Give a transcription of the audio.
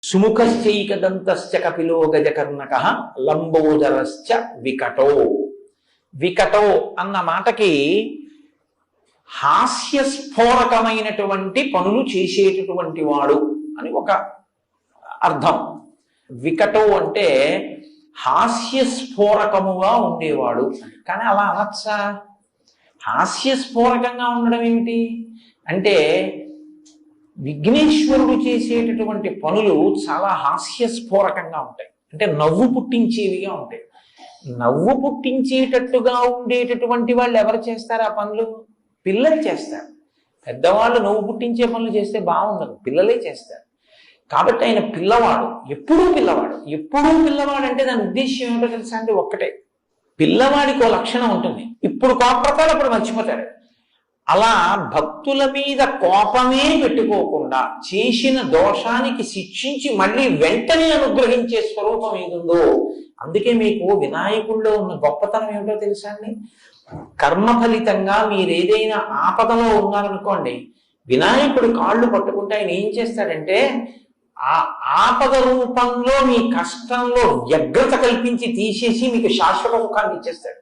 సుముఖశ్చైకదంతశ్చ కపిలో గజకర్ణకః లంబోదరశ్చ వికటో. వికటో అన్న మాటకి హాస్యస్ఫోరకమైనటువంటి పనులు చేసేటటువంటి వాడు అని ఒక అర్థం. వికటో అంటే హాస్యస్ఫోరకముగా ఉండేవాడు. కానీ అలా అనొచ్చా? హాస్యస్ఫోరకంగా ఉండడం ఏమిటి అంటే, విఘ్నేశ్వరుడు చేసేటటువంటి పనులు చాలా హాస్యస్ఫోరకంగా ఉంటాయి. అంటే నవ్వు పుట్టించేవిగా ఉంటాయి. నవ్వు పుట్టించేటట్టుగా ఉండేటటువంటి వాళ్ళు ఎవరు చేస్తారు ఆ పనులు? పిల్లలు చేస్తారు. పెద్దవాళ్ళు నవ్వు పుట్టించే పనులు చేస్తే బాగుండదు, పిల్లలే చేస్తారు. కాబట్టి ఆయన పిల్లవాడు, ఎప్పుడూ పిల్లవాడు. ఎప్పుడూ పిల్లవాడు అంటే దాని ఉద్దేశ్యం ఏమిటో తెలుసా అండి? ఒక్కటే, పిల్లవాడికి ఓ లక్షణం ఉంటుంది, ఇప్పుడు కోపడతాడు, అప్పుడు మర్చిపోతాడు. అలా భక్తుల మీద కోపమే పెట్టుకోకుండా చేసిన దోషానికి శిక్షించి మళ్ళీ వెంటనే అనుగ్రహించే స్వరూపం ఏదుందో, అందుకే మీకు వినాయకుడిలో ఉన్న గొప్పతనం ఏమిటో తెలుసా అండి? కర్మ ఫలితంగా మీరు ఏదైనా ఆపదలో ఉన్నారనుకోండి, వినాయకుడి కాళ్ళు పట్టుకుంటే ఆయన ఏం చేస్తాడంటే, ఆ ఆపద రూపంలో మీ కష్టంలో వ్యగ్రత కల్పించి తీసేసి మీకు శాశ్వత సుఖాన్ని ఇచ్చేస్తాడు.